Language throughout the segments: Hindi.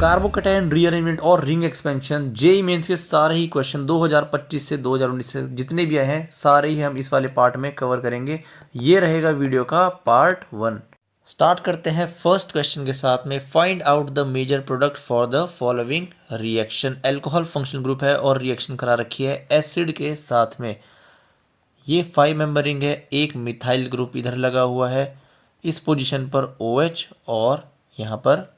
कार्बोकैटायन रीअरेंजमेंट और रिंग एक्सपेंशन जेईई मेंस के सारे ही क्वेश्चन 2025 से 2019 से जितने भी आए हैं सारे ही हम इस वाले पार्ट में कवर करेंगे। ये रहेगा वीडियो का पार्ट 1। स्टार्ट करते हैं फर्स्ट क्वेश्चन के साथ में। Find out the major product for the following reaction. Alcohol functional group है और रिएक्शन करा रखी है एसिड के साथ में। ये 5 मेंबर रिंग है, एक मिथाइल ग्रुप इधर लगा हुआ है इस पोजीशन पर OH और यहाँ पर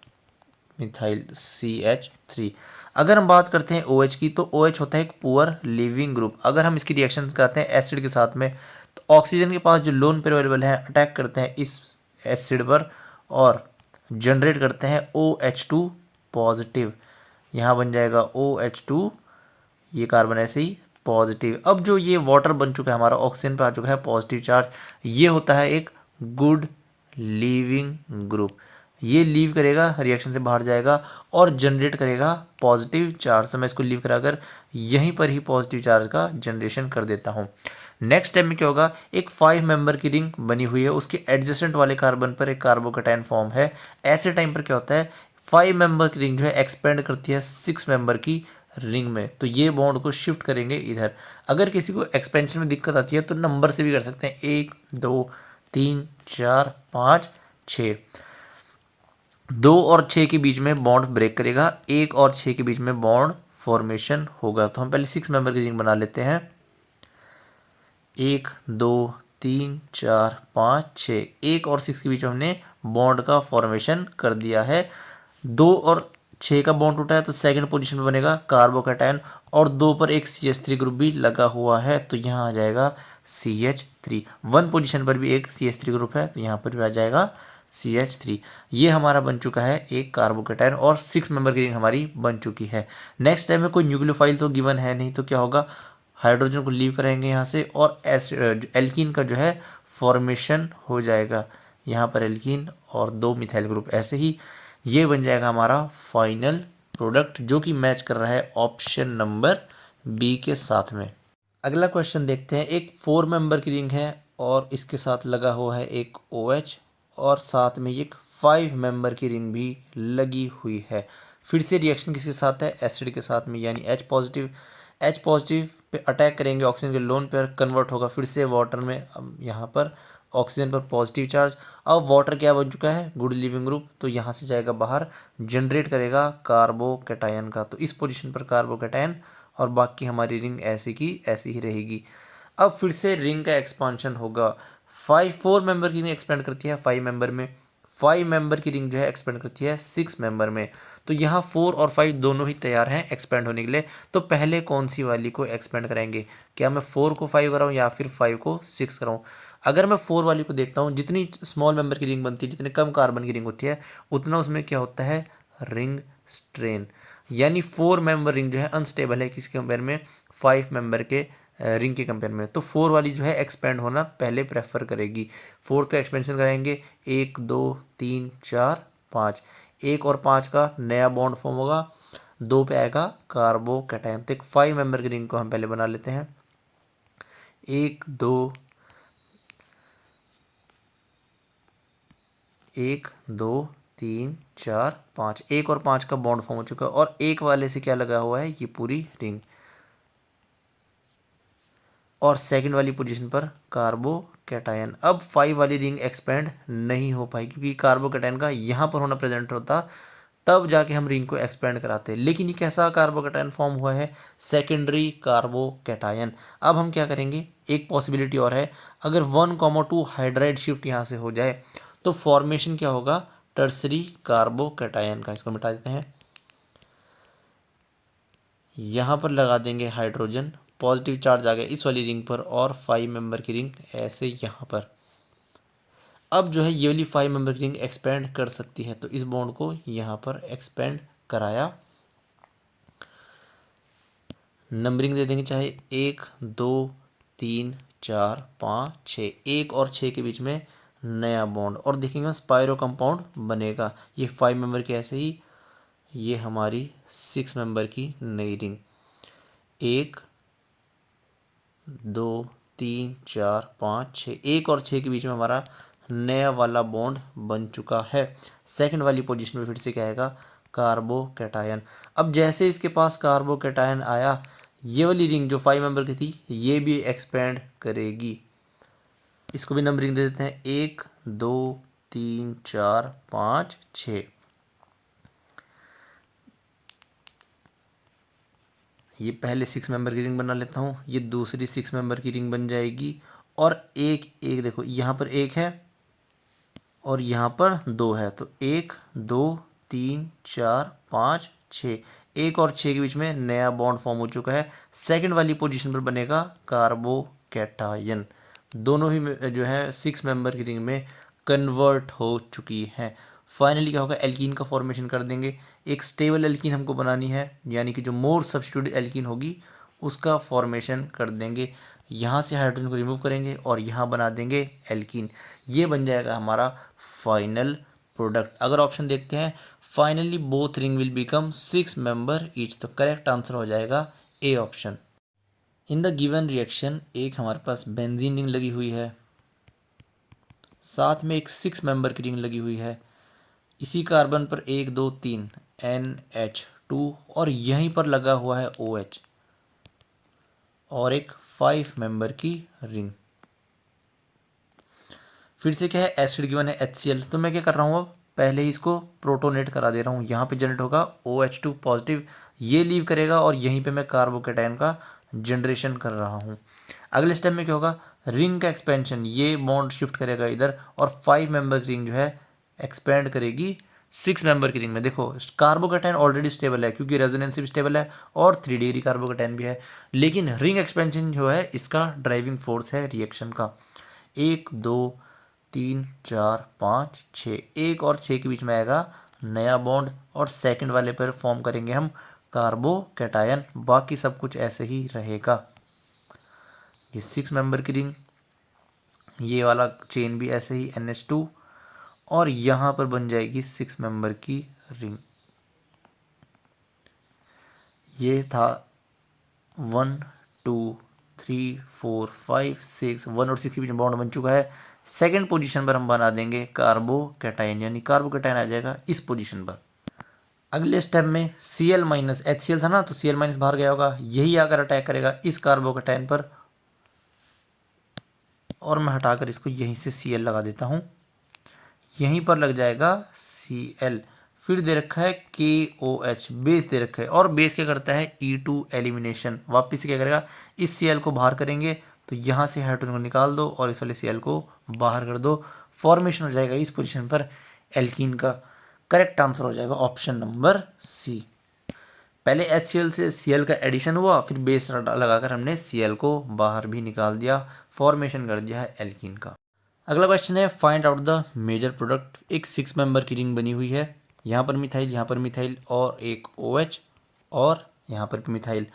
मिथाइल CH3। अगर हम बात करते हैं OH की तो OH होता है एक पुअर लिविंग ग्रुप। अगर हम इसकी रिएक्शन करते हैं एसिड के साथ में तो ऑक्सीजन के पास जो लोन पेयर अवेलेबल है अटैक करते हैं इस एसिड पर और जनरेट करते हैं OH2 पॉजिटिव। यहाँ बन जाएगा OH2, ये कार्बन ऐसे ही पॉजिटिव। अब जो ये वाटर बन चुका है हमारा, ऑक्सीजन पे आ चुका है पॉजिटिव चार्ज, ये होता है एक गुड लीविंग ग्रुप। ये लीव करेगा, रिएक्शन से बाहर जाएगा और जनरेट करेगा पॉजिटिव चार्ज। तो मैं इसको लीव कराकर यहीं पर ही पॉजिटिव चार्ज का जनरेशन कर देता हूँ। नेक्स्ट स्टेप में क्या होगा, एक 5 मेंबर की रिंग बनी हुई है, उसके एडजेसेंट वाले कार्बन पर एक कार्बोकैटायन फॉर्म है। ऐसे टाइम पर क्या होता है, 5 मेंबर की रिंग जो है एक्सपेंड करती है 6 मेंबर की रिंग में, तो ये बॉन्ड को शिफ्ट करेंगे इधर। अगर किसी को एक्सपेंशन में दिक्कत आती है तो नंबर से भी कर सकते हैं, 1 2 3 4 5 6। 2 और 6 के बीच में बॉन्ड ब्रेक करेगा, 1 और 6 के बीच में बॉन्ड फॉर्मेशन होगा। तो हम पहले 6 मेंबर की रिंग बना लेते हैं। 1 2 3 4 5 6, 1 और 6 के बीच में हमने बॉन्ड का फॉर्मेशन कर दिया है। 2 और 6 का बॉन्ड टूटा है तो सेकंड पोजीशन में बनेगा कार्बोकैटायन और 2 पर एक CH3 ग्रुप भी लगा हुआ है तो यहाँ आ जाएगा CH3। 1 पोजीशन पर भी एक CH3 ग्रुप है तो यहाँ पर भी आ जाएगा CH3। ये हमारा बन चुका है एक कार्बोकैटायन और 6 मेंबर की रिंग हमारी बन चुकी है। नेक्स्ट टाइम में कोई न्यूक्लियोफाइल तो गिवन है नहीं, तो क्या होगा, हाइड्रोजन को लीव करेंगे यहाँ से और एल्कीन का जो है फॉर्मेशन हो जाएगा। यहाँ पर एल्कीन और 2 मिथाइल ग्रुप, ऐसे ही ये बन जाएगा हमारा फाइनल प्रोडक्ट जो कि मैच कर रहा है ऑप्शन नंबर बी के साथ में। अगला क्वेश्चन देखते हैं। एक 4 मेंबर की रिंग है और इसके साथ लगा हुआ है एक OH और साथ में एक 5 मेंबर की रिंग भी लगी हुई है। फिर से रिएक्शन किसके साथ है, एसिड के साथ में, यानी H positive. H positive pay attack करेंगे, ऑक्सीजन के लोन पेयर कन्वर्ट होगा फिर से वाटर में। यहाँ पर ऑक्सीजन पर पॉजिटिव चार्ज। अब वाटर क्या बन चुका है, गुड लिविंग ग्रुप, तो यहाँ से जाएगा बाहर, जनरेट करेगा कार्बोकैटायन का। तो इस पोजीशन पर कार्बोकैटायन और बाकी हमारी रिंग ऐसी की ऐसी ही रहेगी। अब फिर से रिंग का एक्सपांशन होगा। 4 मेंबर की रिंग एक्सपेंड करती है 5 मेंबर में, 5 मेंबर की रिंग जो है एक्सपेंड करती है 6 मेंबर में। तो यहाँ 4 और 5 दोनों ही तैयार हैं एक्सपेंड होने के लिए। तो पहले कौन सी वाली को एक्सपेंड कराएंगे, क्या मैं 4 को 5 कराऊँ या फिर 5 को 6 कराऊँ। अगर मैं 4 वाली को देखता हूँ, जितनी स्मॉल मेंबर की रिंग बनती है, जितने कम कार्बन की रिंग होती है, उतना उसमें क्या होता है, रिंग स्ट्रेन। यानी 4 मेंबर रिंग जो है अनस्टेबल है किसके कंपेयर में, 5 मेंबर के रिंग के कंपेयर में। तो 4 वाली जो है एक्सपेंड होना पहले प्रेफर करेगी। 4 का एक्सपेंशन कराएंगे, 1 2 3 4 5, 1 और 5 का नया बॉन्ड फॉर्म होगा, 2 पे आएगा कार्बोकैटायन। तो एक 5 मेंबर की रिंग को हम पहले बना लेते हैं। 1 2 1 2 3 4 5, 1 और 5 का बॉन्ड फॉर्म हो चुका है और 1 वाले से क्या लगा हुआ है, ये पूरी रिंग। और सेकंड वाली पोजीशन पर कार्बोकैटायन। अब 5 वाली रिंग एक्सपेंड नहीं हो पाई क्योंकि कार्बोकैटायन का यहाँ पर होना प्रेजेंट होता, तब जाके हम रिंग को एक्सपेंड कराते। लेकिन ये कैसा कार्बोकैटायन फॉर्म हुआ है, सेकेंडरी कार्बोकैटायन। अब हम क्या करेंगे, एक पॉसिबिलिटी और है, अगर 1,2 हाइड्राइड शिफ्ट यहाँ से हो जाए तो फॉर्मेशन क्या होगा, टर्सरी कार्बोकैटायन का। इसको मिटा देते हैं, यहाँ पर लगा देंगे हाइड्रोजन, पॉजिटिव चार्ज आ गया इस वाली रिंग पर और 5 मेंबर की रिंग ऐसे यहाँ पर। अब जो है ये वाली 5 मेंबर की रिंग एक्सपेंड कर सकती है, तो इस बॉन्ड को यहाँ पर एक्सपेंड कराया। नंबरिंग दे देंगे, चाहे 1 2 3 4 5 6, 1 और 6 के बीच में नया बॉन्ड और देखेंगे स्पाइरो कंपाउंड बनेगा। ये 5 मेंबर की ऐसे ही, ये हमारी 6 मेंबर की नई रिंग। 1 2 3 4 5 6, 1 और 6 के बीच में हमारा नया वाला बॉन्ड बन चुका है। सेकंड वाली पोजीशन में फिर से क्या आएगा, कार्बोकैटायन। अब जैसे इसके पास कार्बोकैटायन आया, ये वाली रिंग जो 5 मेंबर की थी ये भी एक्सपेंड करेगी। इसको भी नंबरिंग दे देते हैं 1 2 3 4 5 6। ये पहले 6 मेंबर की रिंग बना लेता हूँ, ये दूसरी 6 मेंबर की रिंग बन जाएगी। और एक एक देखो यहाँ पर 1 है और यहाँ पर 2 है, तो 1 2 3 4 5 6, 1 और 6 के बीच में नया बॉन्ड फॉर्म हो चुका है। सेकंड वाली पोजीशन पर बनेगा कार्बोकैटायन। दोनों ही जो है 6 मेंबर की रिंग में कन्वर्ट हो चुकी है। फाइनली क्या होगा, एल्कीन का फॉर्मेशन कर देंगे। एक स्टेबल एल्कीन हमको बनानी है, यानी कि जो मोर सब्स्टिट्यूटेड एल्कीन होगी उसका फॉर्मेशन कर देंगे। यहाँ से हाइड्रोजन को रिमूव करेंगे और यहाँ बना देंगे एल्कीन। ये बन जाएगा हमारा फाइनल प्रोडक्ट। अगर ऑप्शन देखते हैं, finally both ring will become 6 member each, तो करेक्ट आंसर हो जाएगा A option. In the given reaction एक हमारे पास बेंजीन रिंग लगी हुई है, साथ में एक 6 मेंबर की रिंग लगी हुई है। इसी कार्बन पर 1 2 3 NH2 और यहीं पर लगा हुआ है OH और एक 5 मेंबर की रिंग। फिर से क्या है, एसिड गिवन है HCl, तो मैं क्या कर रहा हूँ, अब पहले ही इसको प्रोटोनेट करा दे रहा हूँ। यहाँ पे जनरेट होगा OH2 पॉजिटिव, ये लीव करेगा और यहीं पे मैं कार्बोकैटायन का जनरेशन कर रहा हूँ। अगले स्टेप में क्या होगा, रिंग का एक्सपेंशन, ये बॉन्ड शिफ्ट करेगा इधर और 5 मेंबर की रिंग जो है एक्सपेंड करेगी 6 मेंबर की रिंग में। देखो कार्बोकैटायन ऑलरेडी स्टेबल है क्योंकि रेजोनेंस भी स्टेबल है और 3 डिग्री कार्बोकैटायन भी है, लेकिन रिंग एक्सपेंशन जो है इसका ड्राइविंग फोर्स है रिएक्शन का। 1 2 3 4 5 6, 1 और 6 के बीच में आएगा नया बॉन्ड और सेकंड वाले पर फॉर्म करेंगे हम कार्बोकैटायन। बाकी सब कुछ ऐसे ही रहेगा। ये 6 मेंबर की रिंग, ये वाला चेन भी ऐसे ही NH2 और यहाँ पर बन जाएगी 6 मेंबर की रिंग। ये था 1 2 3 4 5 6, 1 और 6 के बीच में बॉन्ड बन चुका है। सेकंड पोजीशन पर हम बना देंगे कार्बोकैटायन, यानी कार्बोकैटायन आ जाएगा इस पोजीशन पर। अगले स्टेप में Cl माइनस HCl था ना, तो Cl माइनस बाहर गया होगा, यही आकर अटैक करेगा इस कार्बोकैटायन पर और मैं हटाकर इसको यहीं से Cl लगा देता हूँ। यहीं पर लग जाएगा Cl। फिर दे रखा है KOH, बेस दे रखा है और बेस क्या करता है E2 एलिमिनेशन। वापिस से क्या करेगा, इस Cl को बाहर करेंगे तो यहाँ से हाइड्रोजन को निकाल दो और इस वाले Cl को बाहर कर दो। फॉर्मेशन हो जाएगा इस पोजीशन पर एल्कीन का। करेक्ट आंसर हो जाएगा ऑप्शन नंबर सी। पहले HCl से Cl का एडिशन हुआ, फिर बेस लगाकर हमने Cl को बाहर भी निकाल दिया, फॉर्मेशन कर दिया है एल्कीन का। अगला क्वेश्चन है, find out the major product. एक 6 मेंबर की रिंग बनी हुई है, यहाँ पर मिथाइल और एक OH और यहाँ पर मिथाइल।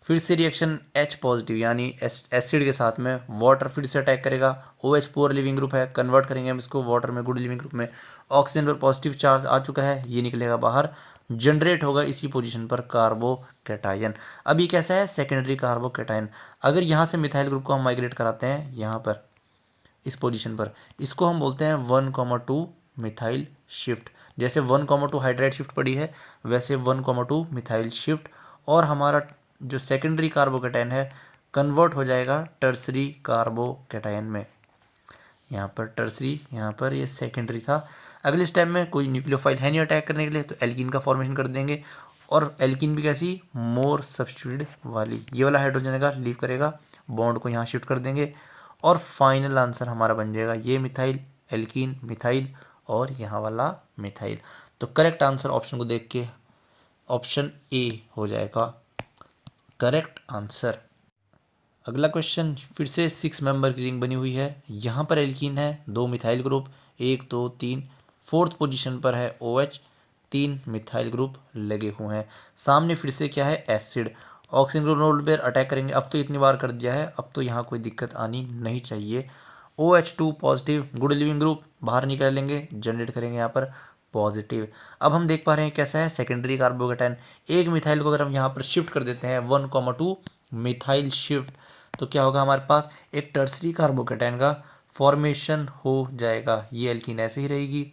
फिर से रिएक्शन H पॉजिटिव यानी एसिड के साथ में वाटर फिर से अटैक करेगा। OH पुअर लिविंग ग्रुप है, कन्वर्ट करेंगे हम इसको वाटर में गुड लिविंग ग्रुप में। ऑक्सीजन पर पॉजिटिव चार्ज आ चुका है, ये निकलेगा बाहर, जनरेट होगा इसी पोजीशन पर कार्बोकैटायन। अब ये कैसा है, सेकेंडरी कार्बोकैटायन। अगर यहाँ से मिथाइल ग्रुप को हम माइग्रेट कराते हैं यहाँ पर इस पोजीशन पर, इसको हम बोलते हैं 1,2 मिथाइल शिफ्ट। जैसे 1,2 हाइड्राइड शिफ्ट पड़ी है वैसे 1,2 मिथाइल शिफ्ट, और हमारा जो सेकेंडरी कार्बोकैटायन है कन्वर्ट हो जाएगा टर्सरी कार्बोकैटायन में। यहाँ पर टर्सरी, यहाँ पर ये सेकेंडरी था। अगले स्टेप में कोई न्यूक्लियोफाइल है नहीं अटैक करने के लिए, तो एल्कीन का फॉर्मेशन कर देंगे। और एल्कीन भी कैसी, मोर सब्स्टिट्यूटेड वाली। ये वाला हाइड्रोजन का लीव करेगा, बॉन्ड को यहाँ शिफ्ट कर देंगे और फाइनल आंसर हमारा बन जाएगा ये मिथाइल, एल्कीन, मिथाइल और यहाँ वाला मिथाइल। तो करेक्ट आंसर ऑप्शन को देख के ऑप्शन ए हो जाएगा करेक्ट आंसर। अगला क्वेश्चन, फिर से 6 मेंबर की रिंग बनी हुई है, यहाँ पर एल्कीन है, 2 मिथाइल ग्रुप, 1 2 3, फोर्थ पोजीशन पर है OH, 3 मिथाइल ग्रुप लगे हुए हैं। सामने फिर से क्या है, एसिड। ऑक्सीजन ग्रुप नोड पर अटैक करेंगे, अब तो इतनी बार कर दिया है, अब तो यहाँ कोई दिक्कत आनी नहीं चाहिए। OH2 positive good leaving group बाहर निकाल लेंगे, जनरेट करेंगे यहाँ पर पॉजिटिव। अब हम देख पा रहे हैं कैसा है, सेकेंडरी कार्बोकैटायन। एक मिथाइल को अगर हम यहाँ पर शिफ्ट कर देते हैं 1,2 मिथाइल शिफ्ट, तो क्या होगा, हमारे पास एक टर्सरी कार्बोकैटायन का फॉर्मेशन हो जाएगा। ये एल्कीन ऐसे ही रहेगी,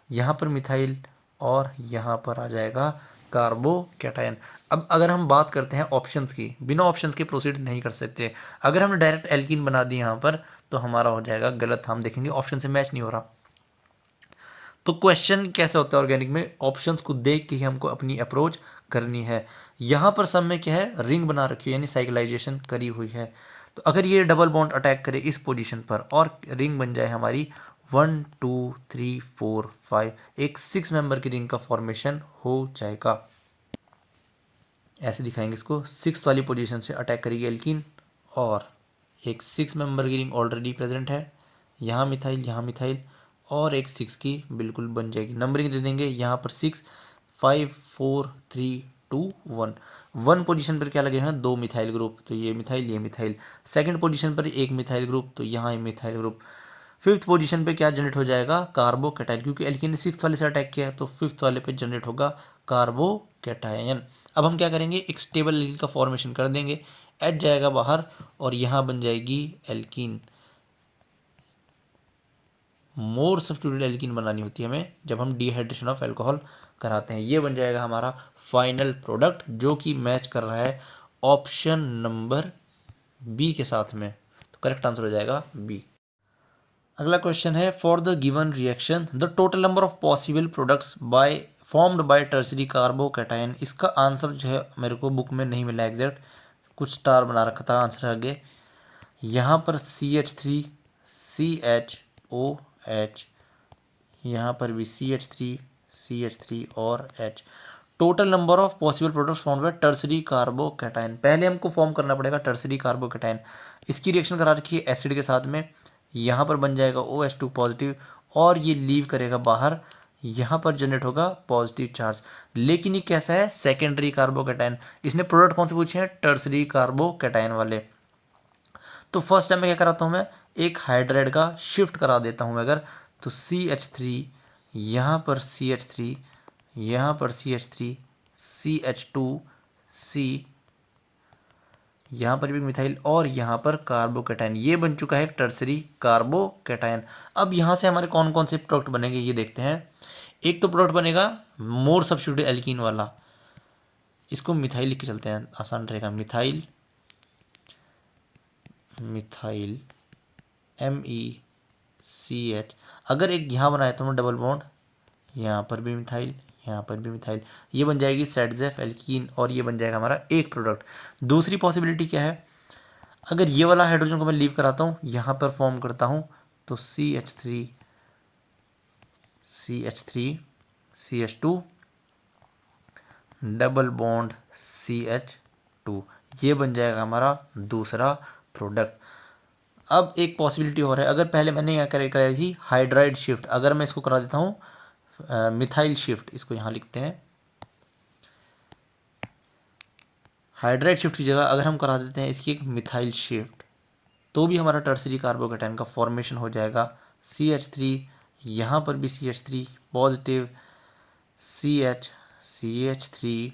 यहाँ पर मिथाइल और यहाँ पर आ जाएगा कार्बोकैटायन। अब अगर हम बात करते हैं ऑप्शंस की, बिना ऑप्शंस के प्रोसीड नहीं कर सकते। अगर हमने डायरेक्ट एल्कीन बना दी यहाँ पर तो हमारा हो जाएगा गलत, हम देखेंगे ऑप्शन से मैच नहीं हो रहा। तो क्वेश्चन कैसे होता है ऑर्गेनिक में, ऑप्शंस को देख के ही हमको अपनी अप्रोच करनी है। यहाँ पर सब में क्या है, रिंग बना रखी है यानी साइक्लाइजेशन करी हुई है। तो अगर ये डबल बॉन्ड अटैक करे इस पोजीशन पर और रिंग बन जाए हमारी 1 2 3 4 5, एक 6 मेंबर की रिंग का फॉर्मेशन हो जाएगा। ऐसे दिखाएंगे इसको, 6 वाली पोजीशन से अटैक करेगी एल्कीन और एक 6 मेंबर की रिंग ऑलरेडी प्रेजेंट है, यहाँ मिथाइल और एक 6 की बिल्कुल बन जाएगी। नंबरिंग दे देंगे यहाँ पर 6 5 4 3 2 1। 1 पोजीशन पर क्या लगे हैं, 2 मिथाइल ग्रुप, तो ये मिथाइल। सेकंड पोजीशन पर एक मिथाइल ग्रुप, तो यहाँ मिथाइल ग्रुप। फिफ्थ पोजीशन पे क्या जनरेट हो जाएगा, कार्बोकैटायन, क्योंकि एल्कीन ने 6th वाले से अटैक किया है तो 5th वाले पे जनरेट होगा कार्बोकैटायन। अब हम क्या करेंगे, एक स्टेबल एल्कीन का फॉर्मेशन कर देंगे, H जाएगा बाहर और यहाँ बन जाएगी एल्कीन। मोर सब्स्टिट्यूटेड एल्कीन बनानी होती है हमें जब हम डिहाइड्रेशन ऑफ अल्कोहल कराते हैं। ये बन जाएगा हमारा फाइनल प्रोडक्ट जो कि मैच कर रहा है ऑप्शन नंबर बी के साथ में। तो करेक्ट आंसर हो जाएगा बी। अगला क्वेश्चन है, for the given reaction the total number of possible products by formed by tertiary carbocation. इसका आंसर जो है मेरे को बुक में नहीं मिला एग्जैक्ट, कुछ स्टार बना रखा था आंसर आगे। यहाँ पर CH3 CHOH, यहाँ पर भी CH3 और H। Total number of possible products formed by tertiary carbocation. पहले हमको फॉर्म करना पड़ेगा टर्सरी कार्बोकैटायन। इसकी रिएक्शन करा रखी है एसिड के साथ में, यहाँ पर बन जाएगा OH2 पॉजिटिव और ये लीव करेगा बाहर, यहाँ पर जनरेट होगा पॉजिटिव चार्ज। लेकिन ये कैसा है, सेकेंडरी कार्बोकैटायन। इसने प्रोडक्ट कौन से पूछे हैं, टर्सरी कार्बोकैटायन वाले। तो फर्स्ट टाइम में क्या कराता हूँ मैं, एक हाइड्राइड का शिफ्ट करा देता हूँ अगर, तो CH3, यहाँ पर CH3, यहाँ पर CH3 CH2 C, यहाँ पर भी मिथाइल और यहाँ पर कार्बोकैटायन। ये बन चुका है टर्सरी कार्बोकैटायन। अब यहाँ से हमारे कौन कौन से प्रोडक्ट बनेंगे ये देखते हैं। एक तो प्रोडक्ट बनेगा मोर सब्स्टिट्यूटेड एल्कीन वाला, इसको मिथाइल लिख के चलते हैं आसान रहेगा, मिथाइल MECH। अगर एक यहाँ बनाया तो डबल बॉन्ड, यहाँ पर भी मिथाइल, यहाँ पर भी मिथाइल, ये बन जाएगी सेडजेफ एल्कीन और ये बन जाएगा हमारा एक प्रोडक्ट। दूसरी पॉसिबिलिटी क्या है, अगर ये वाला हाइड्रोजन को मैं लीव कराता हूँ, यहाँ पर फॉर्म करता हूँ, तो CH3 CH2 double bond CH2, ये बन जाएगा हमारा दूसरा प्रोडक्ट। अब एक पॉसिबिलिटी हो रहा है, अगर पहले मैंने यहाँ कराई थी हाइड्राइड शिफ्ट, अगर मैं इसको करा देता हूँ मिथाइल शिफ्ट, इसको यहाँ लिखते हैं, हाइड्राइड शिफ्ट की जगह अगर हम करा देते हैं इसकी एक मिथाइल शिफ्ट, तो भी हमारा टर्सरी कार्बोकैटायन का फॉर्मेशन हो जाएगा। CH3, यहाँ पर भी CH3 पॉजिटिव, CH3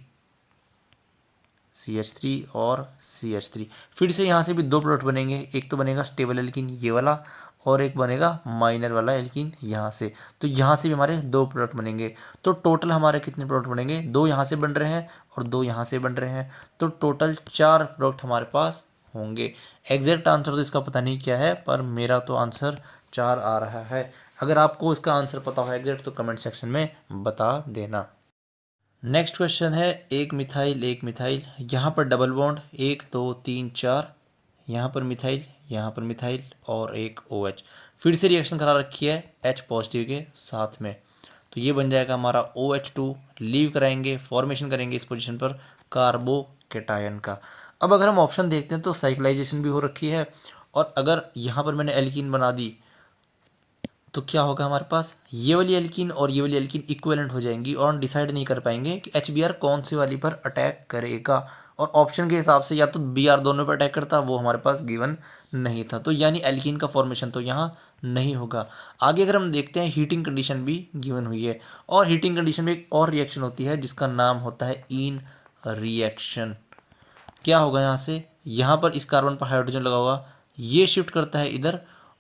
और CH3। फिर से यहाँ से भी दो प्रोडक्ट बनेंगे, एक तो बनेगा स्टेबल एल्कीन ये वाला और एक बनेगा माइनर वाला एल्कीन यहाँ से। तो यहाँ से भी हमारे दो प्रोडक्ट बनेंगे। तो टोटल हमारे कितने प्रोडक्ट बनेंगे, दो यहाँ से बन रहे हैं और दो यहाँ से बन रहे हैं, तो टोटल 4 प्रोडक्ट हमारे पास होंगे। एग्जैक्ट आंसर तो इसका पता नहीं क्या है, पर मेरा तो आंसर 4 आ रहा है। अगर आपको इसका आंसर पता हो एग्जैक्ट तो कमेंट सेक्शन में बता देना। नेक्स्ट क्वेश्चन है, एक मिथाइल यहाँ पर डबल बॉन्ड 1 2 3 4, यहाँ पर मिथाइल और एक OH। फिर से रिएक्शन करा रखी है H पॉजिटिव के साथ में, तो ये बन जाएगा हमारा OH2, लीव कराएंगे, फॉर्मेशन करेंगे इस पोजीशन पर कार्बोकैटायन का। अब अगर हम ऑप्शन देखते हैं तो साइक्लाइजेशन भी हो रखी है, और अगर यहाँ पर मैंने एल्कीन बना दी तो क्या होगा हमारे पास, ये वाली एल्कीन और ये वाली एल्कीन इक्विवेलेंट हो जाएंगी और हम डिसाइड नहीं कर पाएंगे कि HBr कौन सी वाली पर अटैक करेगा। और ऑप्शन के हिसाब से या तो Br दोनों पर अटैक करता, वो हमारे पास गिवन नहीं था, तो यानी एल्कीन का फॉर्मेशन तो यहाँ नहीं होगा। आगे अगर हम देखते हैं, हीटिंग कंडीशन भी गिवन हुई है, और हीटिंग कंडीशन में एक और रिएक्शन होती है जिसका नाम होता है ईन रिएक्शन। क्या होगा यहाँ से, यहाँ पर इस कार्बन पर हाइड्रोजन लगा हुआ, ये शिफ्ट करता है इधर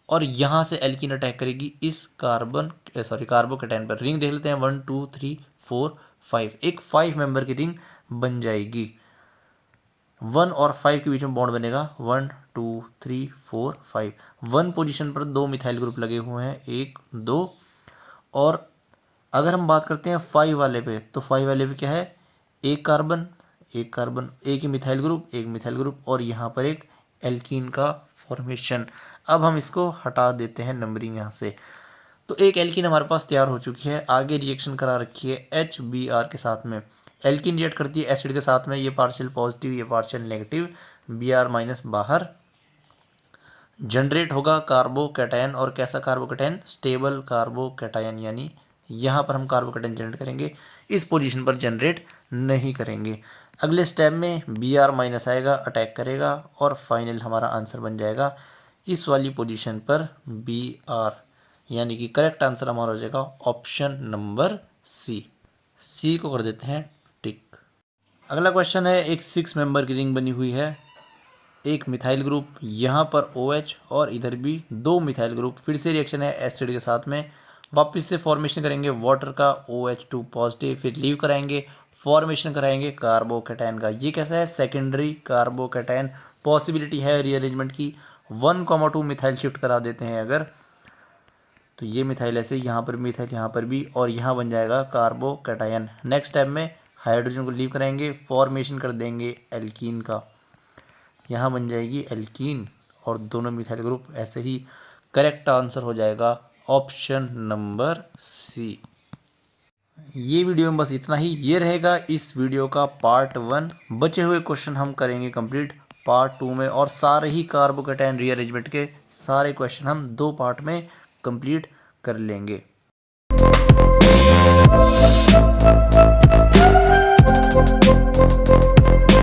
और यहाँ से एल्कीन अटैक करेगी इस कार्बोकेटाइन पर। रिंग देख लेते हैं 1 2 3 4 5, एक 5 मेंबर की रिंग बन जाएगी। 1 और 5 के बीच में बॉन्ड बनेगा 1 2 3 4 5। 1 पोजीशन पर 2 मिथाइल ग्रुप लगे हुए हैं 1 2। और अगर हम बात करते हैं 5 वाले पे, तो 5 वाले पे क्या है, एक कार्बन एक ही मिथाइल ग्रुप और यहाँ पर एक एल्कीन का फॉर्मेशन। अब हम इसको हटा देते हैं नंबरिंग यहाँ से। तो एक एल्कीन हमारे पास तैयार हो चुकी है, आगे रिएक्शन करा रखी है HBr के साथ में। एल्कीन रिएक्ट करती है एसिड के साथ में, ये पार्शियल पॉजिटिव ये पार्शियल नेगेटिव, Br- बाहर। जनरेट होगा कार्बोकैटायन, और कैसा कार्बोकैटायन, स्टेबल कार्बोकैटायन, यानी यहाँ पर हम कार्बोकैटायन जनरेट करेंगे, इस पोजीशन पर जनरेट नहीं करेंगे। अगले स्टेप में Br- आएगा, अटैक करेगा और फाइनल हमारा आंसर बन जाएगा इस वाली पोजीशन पर Br, यानी कि करेक्ट आंसर हमारा हो जाएगा ऑप्शन नंबर सी को कर देते हैं टिक। अगला क्वेश्चन है, एक 6 मेंबर की रिंग बनी हुई है, एक मिथाइल ग्रुप, यहाँ पर OH और इधर भी 2 मिथाइल ग्रुप। फिर से रिएक्शन है एसिड के साथ में, वापस से फॉर्मेशन करेंगे वाटर का OH2 पॉजिटिव, फिर लीव कराएंगे, फॉर्मेशन कराएंगे कार्बोकैटायन का। ये कैसा है, सेकेंडरी कार्बोकैटायन। पॉसिबिलिटी है रीअरेंजमेंट की, 1,2 मिथाइल शिफ्ट करा देते हैं अगर, तो ये मिथाइल ऐसे, यहाँ पर मिथाइल, यहाँ पर भी, और यहाँ बन जाएगा कार्बोकैटायन। नेक्स्ट स्टेप में हाइड्रोजन को लीव कराएंगे, फॉर्मेशन कर देंगे एल्कीन का, यहाँ बन जाएगी एल्कीन और दोनों मिथाइल ग्रुप ऐसे ही। करेक्ट आंसर हो जाएगा ऑप्शन नंबर सी। ये वीडियो में बस इतना ही, ये रहेगा इस वीडियो का पार्ट 1। बचे हुए क्वेश्चन हम करेंगे कंप्लीट पार्ट 2 में, और सारे ही कार्बोकैटायन रीअरेंजमेंट के सारे क्वेश्चन हम 2 पार्ट में कंप्लीट कर लेंगे।